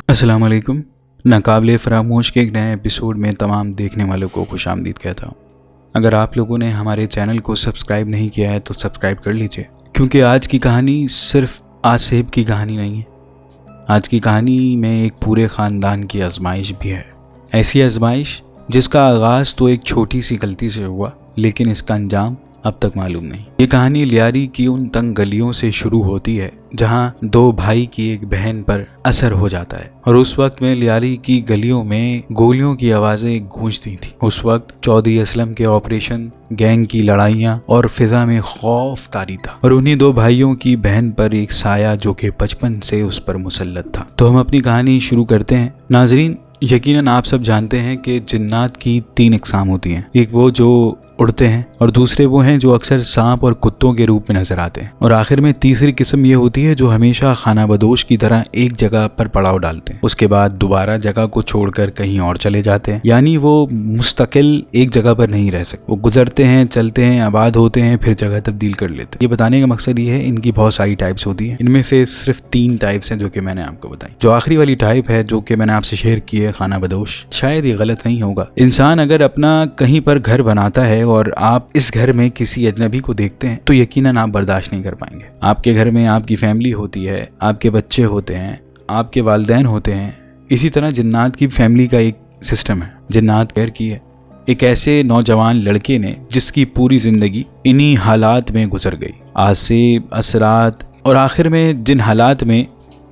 अस्सलाम वालेकुम। नाकाबिले फरामोश के एक नए एपिसोड में तमाम देखने वालों को खुशामदीद कहता हूँ। अगर आप लोगों ने हमारे चैनल को सब्सक्राइब नहीं किया है तो सब्सक्राइब कर लीजिए, क्योंकि आज की कहानी सिर्फ आसिफ की कहानी नहीं है। आज की कहानी में एक पूरे ख़ानदान की आजमाइश भी है। ऐसी आजमाइश जिसका आगाज़ तो एक छोटी सी गलती से हुआ, लेकिन इसका अंजाम अब तक मालूम नहीं। ये कहानी लियारी की उन तंग गलियों से शुरू होती है जहाँ दो भाई की एक बहन पर असर हो जाता है। और उस वक्त में लियारी की गलियों में गोलियों की आवाज़ें गूंजती थी। उस वक्त चौधरी असलम के ऑपरेशन, गैंग की लड़ाइयाँ और फिजा में खौफ तारी था। और उन्हीं दो भाइयों की बहन पर एक साया जो कि बचपन से उस पर मुसल्लत था। तो हम अपनी कहानी शुरू करते हैं। नाजरीन, यकीनन आप सब जानते हैं कि जिन्नात की 3 इकसाम होती हैं। एक वो जो उड़ते हैं, और दूसरे वो हैं जो अक्सर सांप और कुत्तों के रूप में नजर आते हैं, और आखिर में तीसरी किस्म ये होती है जो हमेशा खाना बदोश की तरह एक जगह पर पड़ाव डालते हैं, उसके बाद दोबारा जगह को छोड़कर कहीं और चले जाते हैं। यानी वो मुस्तकिल एक जगह पर नहीं रह सकते। वो गुजरते हैं, चलते हैं, आबाद होते हैं, फिर जगह तब्दील कर लेते हैं। ये बताने का मकसद ये है, इनकी बहुत सारी टाइप्स होती है। इनमें से सिर्फ 3 टाइप्स हैं जो कि मैंने आपको बताई। जो आखिरी वाली टाइप है जो कि मैंने आपसे शेयर की है, खाना बदोश, शायद ये गलत नहीं होगा। इंसान अगर अपना कहीं पर घर बनाता है और आप इस घर में किसी अजनबी को देखते हैं तो यकीनन आप बर्दाश्त नहीं कर पाएंगे। आपके घर में आपकी फैमिली होती है, आपके बच्चे होते हैं, आपके वालिदैन होते हैं। इसी तरह जिन्नात की फैमिली का एक सिस्टम है। जिन्नात घर की है एक ऐसे नौजवान लड़के ने जिसकी पूरी जिंदगी इन्हीं हालात में गुजर गई। आसिफ, असरात, और आखिर में जिन हालात में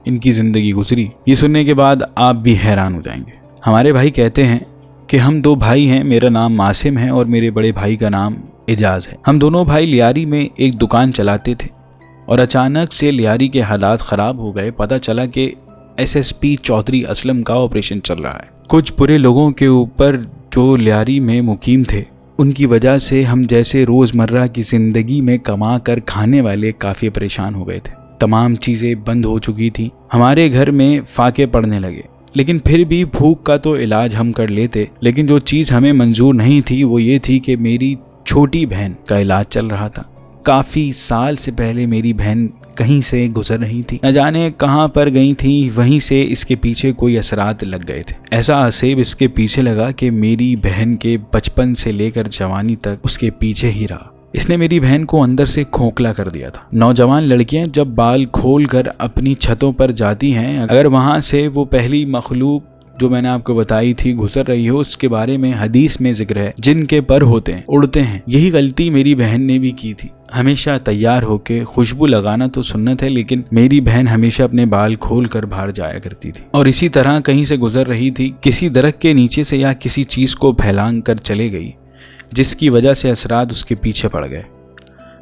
इनकी जिंदगी गुजरी, ये सुनने के बाद आप भी हैरान हो जाएंगे। हमारे भाई कहते हैं कि हम 2 भाई हैं, मेरा नाम मासिम है और मेरे बड़े भाई का नाम एजाज है। हम दोनों भाई लियारी में एक दुकान चलाते थे और अचानक से लियारी के हालात ख़राब हो गए। पता चला कि एसएसपी चौधरी असलम का ऑपरेशन चल रहा है। कुछ बुरे लोगों के ऊपर जो लियारी में मुकीम थे, उनकी वजह से हम जैसे रोज़मर्रा की ज़िंदगी में कमा कर खाने वाले काफ़ी परेशान हो गए थे। तमाम चीज़ें बंद हो चुकी थी। हमारे घर में फाके पड़ने लगे, लेकिन फिर भी भूख का तो इलाज हम कर लेते। लेकिन जो चीज़ हमें मंजूर नहीं थी वो ये थी कि मेरी छोटी बहन का इलाज चल रहा था। काफ़ी साल से पहले मेरी बहन कहीं से गुजर रही थी, न जाने कहाँ पर गई थी। वहीं से इसके पीछे कोई असरात लग गए थे। ऐसा आसेब इसके पीछे लगा कि मेरी बहन के बचपन से लेकर जवानी तक उसके पीछे ही रहा। इसने मेरी बहन को अंदर से खोखला कर दिया था। नौजवान लड़कियां जब बाल खोलकर अपनी छतों पर जाती हैं, अगर वहां से वो पहली मखलूक जो मैंने आपको बताई थी गुजर रही हो, उसके बारे में हदीस में जिक्र है, जिनके पर होते हैं, उड़ते हैं। यही गलती मेरी बहन ने भी की थी। हमेशा तैयार होके, खुशबू लगाना तो सुन्नत है, लेकिन मेरी बहन हमेशा अपने बाल खोल कर बाहर जाया करती थी और इसी तरह कहीं से गुजर रही थी। किसी दरख्त के नीचे से या किसी चीज को फैलांग कर चले गई, जिसकी वजह से असरात उसके पीछे पड़ गए।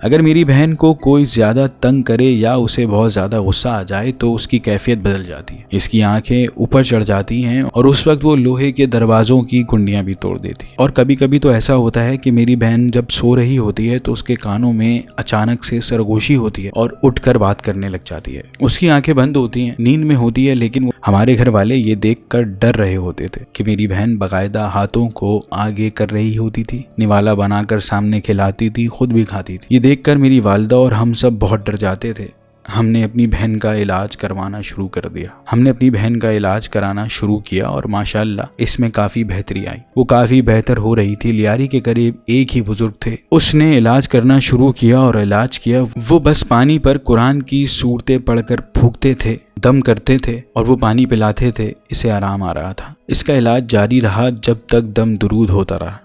अगर मेरी बहन को कोई ज़्यादा तंग करे या उसे बहुत ज़्यादा गुस्सा आ जाए तो उसकी कैफियत बदल जाती है। इसकी आंखें ऊपर चढ़ जाती हैं और उस वक्त वो लोहे के दरवाज़ों की कुंडियां भी तोड़ देती है। और कभी कभी तो ऐसा होता है कि मेरी बहन जब सो रही होती है तो उसके कानों में अचानक से सरगोशी होती है और उठकर बात करने लग जाती है। उसकी आंखें बंद होती हैं, नींद में होती है, लेकिन हमारे घर वाले ये देखकर डर रहे होते थे कि मेरी बहन बाकायदा हाथों को आगे कर रही होती थी, निवाला बनाकर सामने खिलाती थी, खुद भी खाती थी। ये देखकर मेरी वालिदा और हम सब बहुत डर जाते थे। हमने अपनी बहन का इलाज करवाना शुरू कर दिया। हमने अपनी बहन का इलाज कराना शुरू किया और माशाल्लाह इसमें काफ़ी बेहतरी आई। वो काफ़ी बेहतर हो रही थी। लियारी के करीब एक ही बुजुर्ग थे, उसने इलाज करना शुरू किया और इलाज किया। वो बस पानी पर कुरान की सूरतें पढ़कर फूंकते थे, दम करते थे और वो पानी पिलाते थे। इसे आराम आ रहा था। इसका इलाज जारी रहा जब तक दम दुरूद होता रहा।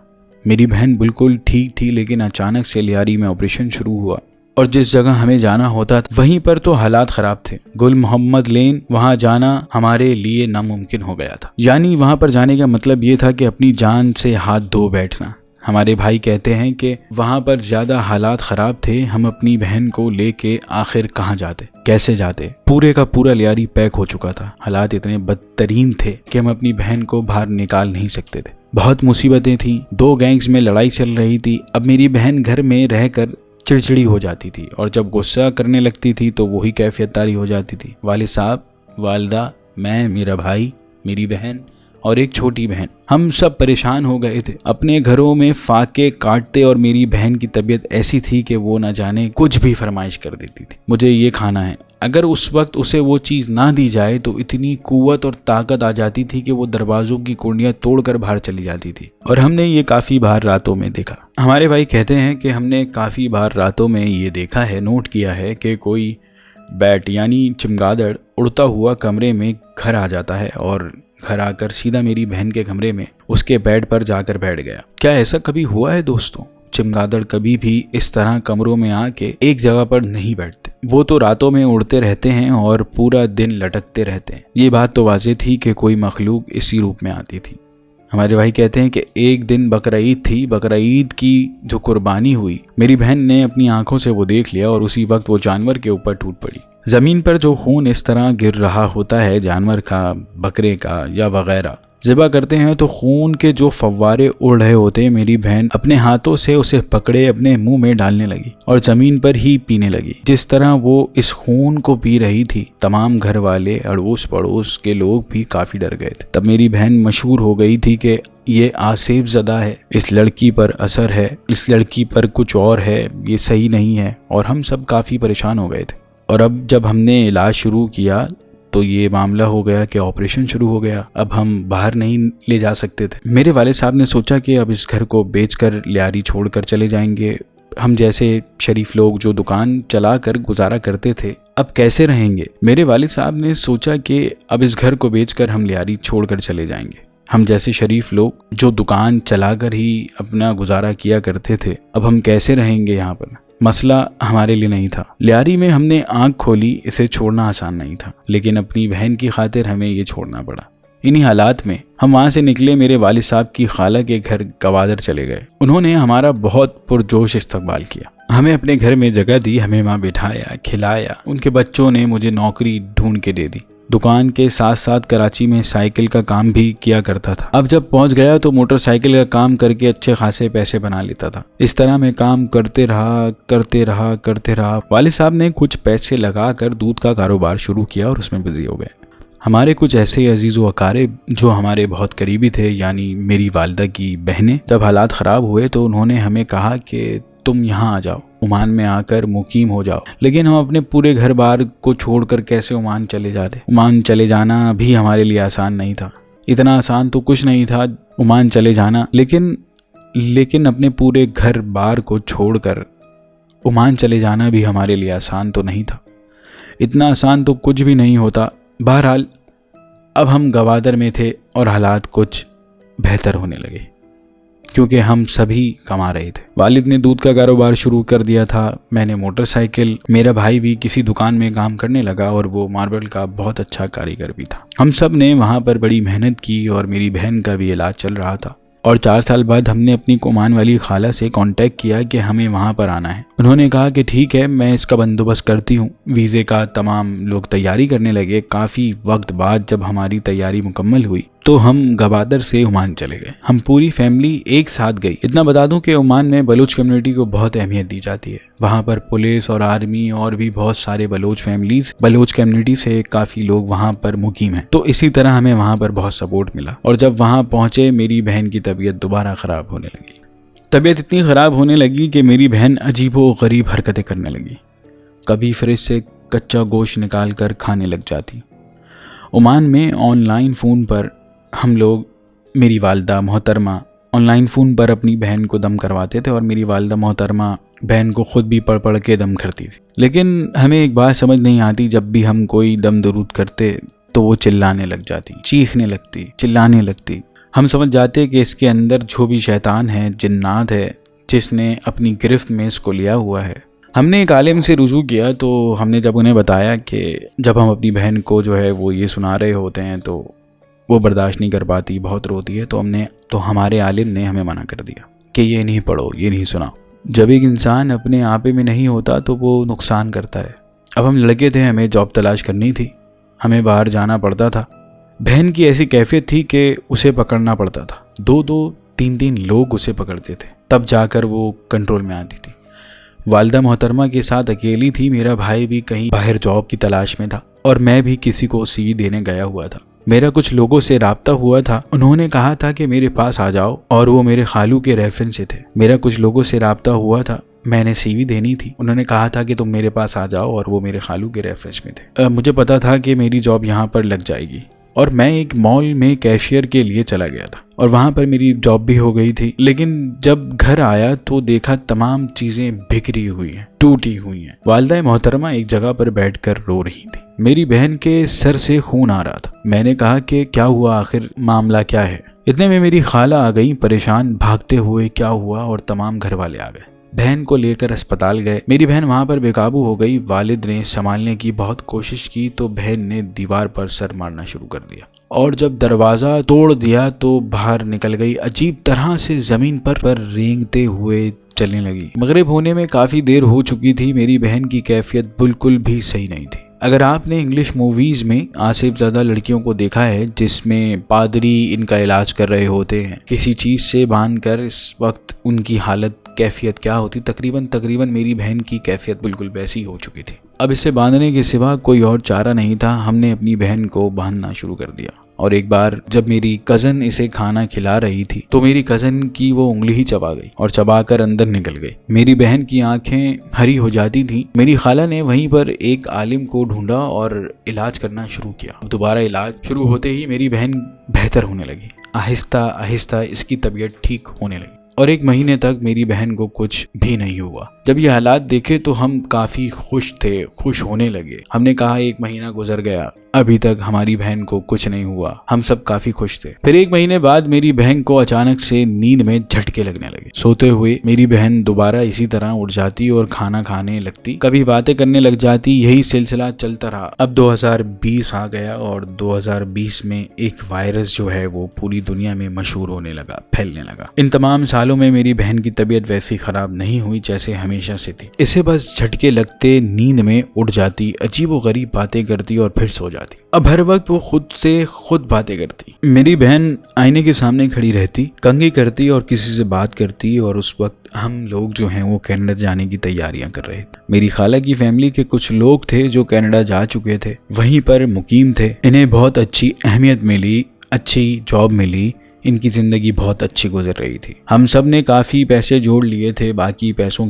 मेरी बहन बिल्कुल ठीक थी, लेकिन अचानक से लियारी में ऑपरेशन शुरू हुआ और जिस जगह हमें जाना होता था वहीं पर तो हालात ख़राब थे। गुल मोहम्मद लेन, वहाँ जाना हमारे लिए नामुमकिन हो गया था। यानी वहाँ पर जाने का मतलब ये था कि अपनी जान से हाथ धो बैठना। हमारे भाई कहते हैं कि वहाँ पर ज़्यादा हालात ख़राब थे। हम अपनी बहन को लेके आखिर कहाँ जाते, कैसे जाते? पूरे का पूरा लियारी पैक हो चुका था। हालात इतने बदतरीन थे कि हम अपनी बहन को बाहर निकाल नहीं सकते थे। बहुत मुसीबतें थीं। 2 गैंग्स में लड़ाई चल रही थी। अब मेरी बहन घर में रहकर चिड़चिड़ी हो जाती थी और जब गुस्सा करने लगती थी तो वही कैफियत तारी हो जाती थी। वालिद साहब, वालिदा, मैं, मेरा भाई, मेरी बहन और एक छोटी बहन। हम सब परेशान हो गए थे, अपने घरों में फाके काटते, और मेरी बहन की तबीयत ऐसी थी कि वो न जाने कुछ भी फरमाइश कर देती थी, मुझे ये खाना है। अगर उस वक्त उसे वो चीज़ ना दी जाए तो इतनी कुव्वत और ताकत आ जाती थी कि वो दरवाज़ों की कुंडियाँ तोड़कर बाहर चली जाती थी। और हमने ये काफ़ी बार रातों में देखा। हमारे भाई कहते हैं कि हमने काफ़ी बार रातों में ये देखा है, नोट किया है कि कोई बैट यानी चमगादड़ उड़ता हुआ कमरे में घर आ जाता है और घर आकर सीधा मेरी बहन के कमरे में उसके बेड पर जाकर बैठ गया। क्या ऐसा कभी हुआ है दोस्तों? चमगादड़ कभी भी इस तरह कमरों में आके एक जगह पर नहीं बैठते, वो तो रातों में उड़ते रहते हैं और पूरा दिन लटकते रहते हैं। ये बात तो वाज़ेह थी कि कोई मखलूक इसी रूप में आती थी। हमारे भाई कहते हैं कि एक दिन बकरा ईद थी, बकरा ईद की जो कुर्बानी हुई, मेरी बहन ने अपनी आंखों से वो देख लिया और उसी वक्त वो जानवर के ऊपर टूट पड़ी। ज़मीन पर जो खून इस तरह गिर रहा होता है जानवर का, बकरे का या वगैरह, ज़िबा करते हैं तो खून के जो फव्वारे उड़ रहे होते हैं, मेरी बहन अपने हाथों से उसे पकड़े अपने मुंह में डालने लगी और ज़मीन पर ही पीने लगी। जिस तरह वो इस खून को पी रही थी, तमाम घर वाले, अड़ोस पड़ोस के लोग भी काफ़ी डर गए थे। तब मेरी बहन मशहूर हो गई थी कि ये आसिफ ज़दा है, इस लड़की पर असर है, इस लड़की पर कुछ और है, ये सही नहीं है। और हम सब काफ़ी परेशान हो गए थे। और अब जब हमने इलाज शुरू किया तो ये मामला हो गया कि ऑपरेशन शुरू हो गया। अब हम बाहर नहीं ले जा सकते थे। मेरे वाले साहब ने सोचा कि अब इस घर को बेचकर लियारी छोड़कर चले जाएंगे। हम जैसे शरीफ लोग जो दुकान चलाकर गुजारा करते थे, अब कैसे रहेंगे? मेरे वालिद साहब ने सोचा कि अब इस घर को बेचकर हम लियारी छोड़कर चले जाएंगे। हम जैसे शरीफ लोग जो दुकान चलाकर ही अपना गुजारा किया करते थे, अब हम कैसे रहेंगे यहाँ पर? मसला हमारे लिए नहीं था। लियारी में हमने आंख खोली, इसे छोड़ना आसान नहीं था, लेकिन अपनी बहन की खातिर हमें ये छोड़ना पड़ा। इन्हीं हालात में हम वहाँ से निकले। मेरे वालिद साहब की खाला के घर गवादर चले गए। उन्होंने हमारा बहुत पुरजोश इस्तकबाल किया, हमें अपने घर में जगह दी, हमें वहाँ बिठाया, खिलाया। उनके बच्चों ने मुझे नौकरी ढूंढ के दे दी। दुकान के साथ साथ कराची में साइकिल का काम भी किया करता था। अब जब पहुंच गया तो मोटरसाइकिल का काम करके अच्छे खासे पैसे बना लेता था। इस तरह मैं काम करते रहा। वालिद साहब ने कुछ पैसे लगाकर दूध का कारोबार शुरू किया और उसमें बिजी हो गए। हमारे कुछ ऐसे अजीज़ व अकारिब जो हमारे बहुत करीबी थे, यानी मेरी वालिदा की बहनें, जब हालात ख़राब हुए तो उन्होंने हमें कहा कि तुम यहाँ आ जाओ, ओमान में आकर मुकीम हो जाओ। लेकिन हम अपने पूरे घर बार को छोड़कर कैसे ओमान चले जाते? ओमान चले जाना भी हमारे लिए आसान नहीं था। इतना आसान तो कुछ नहीं था ओमान चले जाना, लेकिन अपने पूरे घर बार को छोड़कर ओमान चले जाना भी हमारे लिए आसान तो नहीं था। इतना आसान तो कुछ भी नहीं होता। बहरहाल अब हम गवादर में थे और हालात कुछ बेहतर होने लगे क्योंकि हम सभी कमा रहे थे। वालिद ने दूध का कारोबार शुरू कर दिया था, मैंने मोटरसाइकिल, मेरा भाई भी किसी दुकान में काम करने लगा और वो मार्बल का बहुत अच्छा कारीगर भी था। हम सब ने वहाँ पर बड़ी मेहनत की और मेरी बहन का भी इलाज चल रहा था। और 4 साल बाद हमने अपनी ओमान वाली खाला से कांटेक्ट किया कि हमें वहाँ पर आना है। उन्होंने कहा कि ठीक है, मैं इसका बंदोबस्त करती हूँ। वीज़े का तमाम लोग तैयारी करने लगे। काफ़ी वक्त बाद जब हमारी तैयारी मुकम्मल हुई तो हम गवादर से ओमान चले गए। हम पूरी फैमिली एक साथ गई। इतना बता दूं कि ओमान में बलूच कम्युनिटी को बहुत अहमियत दी जाती है। वहाँ पर पुलिस और आर्मी और भी बहुत सारे बलूच कम्युनिटी से काफ़ी लोग वहाँ पर मुकीम हैं। तो इसी तरह हमें वहाँ पर बहुत सपोर्ट मिला। और जब वहाँ पहुँचे मेरी बहन की तबीयत दोबारा ख़राब होने लगी। तबीयत इतनी ख़राब होने लगी कि मेरी बहन अजीबो गरीब हरकतें करने लगी। कभी फ्रिज से कच्चा गोश्त निकाल कर खाने लग जाती। ओमान में ऑनलाइन फ़ोन पर हम लोग, मेरी वालिदा मोहतरमा ऑनलाइन फ़ोन पर अपनी बहन को दम करवाते थे और मेरी वालिदा मोहतरमा बहन को ख़ुद भी पढ़ के दम करती थी। लेकिन हमें एक बात समझ नहीं आती, जब भी हम कोई दम दरूद करते तो वो चिल्लाने लग जाती, चीखने लगती, चिल्लाने लगती। हम समझ जाते कि इसके अंदर जो भी शैतान है, जिन्नात है, जिसने अपनी गिरफ्त में इसको लिया हुआ है। हमने एक आलिम से रुजू किया तो हमने जब उन्हें बताया कि जब हम अपनी बहन को जो है वो ये सुना रहे होते हैं तो वो बर्दाश्त नहीं कर पाती, बहुत रोती है, तो हमारे आलिम ने हमें मना कर दिया कि ये नहीं पढ़ो, ये नहीं सुनाओ। जब एक इंसान अपने आपे में नहीं होता तो वो नुकसान करता है। अब हम लड़के थे, हमें जॉब तलाश करनी थी, हमें बाहर जाना पड़ता था। बहन की ऐसी कैफियत थी कि उसे पकड़ना पड़ता था। 2-2, 3-3 लोग उसे पकड़ते थे, तब जाकर वो कंट्रोल में आती थी। वालिदा मोहतरमा के साथ अकेली थी। मेरा भाई भी कहीं बाहर जॉब की तलाश में था और मैं भी किसी को CV देने गया हुआ था। मेरा कुछ लोगों से राब्ता हुआ था, उन्होंने कहा था कि मेरे पास आ जाओ, और वो मेरे खालू के रेफरेंस से थे। मेरा कुछ लोगों से राब्ता हुआ था, मैंने सीवी देनी थी, उन्होंने कहा था कि तुम मेरे पास आ जाओ, और वो मेरे खालू के रेफरेंस में थे। मुझे पता था कि मेरी जॉब यहाँ पर लग जाएगी, और मैं एक मॉल में कैशियर के लिए चला गया था, और वहाँ पर मेरी जॉब भी हो गई थी। लेकिन जब घर आया तो देखा तमाम चीज़ें बिखरी हुई हैं, टूटी हुई हैं। वालिदा मोहतरमा एक जगह पर बैठकर रो रही थी। मेरी बहन के सर से खून आ रहा था। मैंने कहा कि क्या हुआ, आखिर मामला क्या है। इतने में मेरी खाला आ गई परेशान, भागते हुए क्या हुआ, और तमाम घर वाले आ गए। बहन को लेकर अस्पताल गए। मेरी बहन वहां पर बेकाबू हो गई। वालिद ने संभालने की बहुत कोशिश की तो बहन ने दीवार पर सर मारना शुरू कर दिया, और जब दरवाजा तोड़ दिया तो बाहर निकल गई। अजीब तरह से जमीन पर रेंगते हुए चलने लगी। मगरिब होने में काफी देर हो चुकी थी। मेरी बहन की कैफियत बिल्कुल भी सही नहीं थी। अगर आपने इंग्लिश मूवीज में आसिफ ज़दा लड़कियों को देखा है जिसमें पादरी इनका इलाज कर रहे होते हैं किसी चीज से बांधकर, इस वक्त उनकी हालत कैफियत क्या होती, तकरीबन मेरी बहन की कैफियत बिल्कुल वैसी हो चुकी थी। अब इसे बांधने के सिवा कोई और चारा नहीं था। हमने अपनी बहन को बांधना शुरू कर दिया, और एक बार जब मेरी कज़न इसे खाना खिला रही थी तो मेरी कज़न की वो उंगली ही चबा गई और चबाकर अंदर निकल गई। मेरी बहन की आंखें हरी हो जाती थी। मेरी खाला ने वहीं पर एक आलिम को ढूंढा और इलाज करना शुरू किया। दोबारा इलाज शुरू होते ही मेरी बहन बेहतर होने लगी। आहिस्ता आहिस्ता इसकी तबीयत ठीक होने लगी, और 1 महीने तक मेरी बहन को कुछ भी नहीं हुआ। जब ये हालात देखे तो हम काफ़ी खुश थे, खुश होने लगे। हमने कहा 1 महीना गुजर गया, अभी तक हमारी बहन को कुछ नहीं हुआ, हम सब काफ़ी खुश थे। फिर 1 महीने बाद मेरी बहन को अचानक से नींद में झटके लगने लगे। सोते हुए मेरी बहन दोबारा इसी तरह उठ जाती और खाना खाने लगती, कभी बातें करने लग जाती। यही सिलसिला चलता रहा। अब 2020 आ गया, और 2020 में एक वायरस जो है वो पूरी दुनिया में मशहूर होने लगा, फैलने लगा। इन तमाम सालों में मेरी बहन की तबीयत वैसी खराब नहीं हुई जैसे हमेशा से थी। इसे बस झटके लगते, नींद में उठ जाती, अजीबोगरीब बातें करती और फिर सो जाती। अब हर वक्त वो खुद से खुद बातें करती। मेरी बहन आईने के सामने खड़ी रहती, कंघी करती और किसी से बात करती, और उस वक्त हम लोग जो हैं वो कनाडा जाने की तैयारियां कर रहे थे। मेरी खाला की फैमिली के कुछ लोग थे जो कनाडा जा चुके थे, वहीं पर मुकीम थे। इन्हें बहुत अच्छी अहमियत मिली, अच्छी जॉब मिली, इनकी जिंदगी बहुत अच्छी गुजर रही थी। हम सब ने काफी पैसे जोड़ लिए थे बाकी पैसों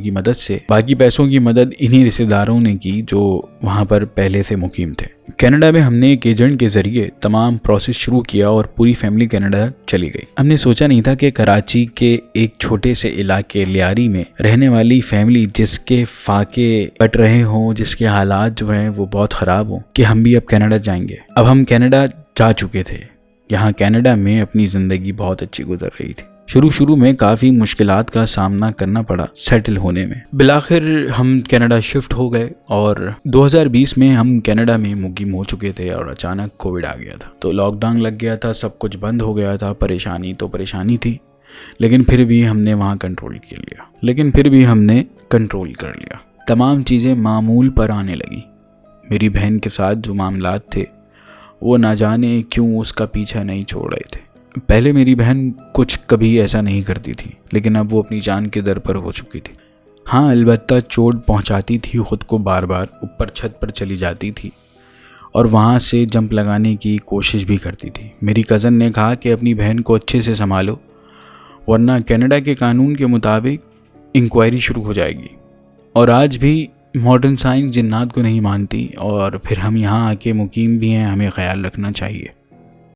की मदद इन्हीं रिश्तेदारों ने की जो वहां पर पहले से मुकीम थे। कनाडा में हमने एक एजेंट के जरिए तमाम प्रोसेस शुरू किया और पूरी फैमिली कनाडा चली गई। हमने सोचा नहीं था कि कराची के एक छोटे से इलाके लियारी में रहने वाली फैमिली जिसके फाके कट रहे हों, जिसके हालात जो हैं वो बहुत ख़राब हों, कि हम भी अब कनाडा जाएंगे। अब हम कनाडा जा चुके थे। यहाँ कनाडा में अपनी ज़िंदगी बहुत अच्छी गुजर रही थी। शुरू में काफ़ी मुश्किलात का सामना करना पड़ा सेटल होने में। बिलाखिर हम कनाडा शिफ्ट हो गए, और 2020 में हम कनाडा में मुकीम हो चुके थे, और अचानक कोविड आ गया था। तो लॉकडाउन लग गया था, सब कुछ बंद हो गया था। परेशानी थी, लेकिन फिर भी हमने वहाँ कंट्रोल कर लिया। तमाम चीज़ें मामूल पर आने लगी। मेरी बहन के साथ जो मामलात थे वो ना जाने क्यों उसका पीछा नहीं छोड़ रहे थे। पहले मेरी बहन कुछ कभी ऐसा नहीं करती थी, लेकिन अब वो अपनी जान के दर पर हो चुकी थी। हाँ, अलबत्ता चोट पहुंचाती थी खुद को, बार बार ऊपर छत पर चली जाती थी और वहाँ से जंप लगाने की कोशिश भी करती थी। मेरी कज़न ने कहा कि अपनी बहन को अच्छे से संभालो, वरना कनाडा के कानून के मुताबिक इंक्वायरी शुरू हो जाएगी। और आज भी मॉडर्न साइंस जिन्नात को नहीं मानती, और फिर हम यहाँ आके मुकीम भी हैं, हमें ख्याल रखना चाहिए।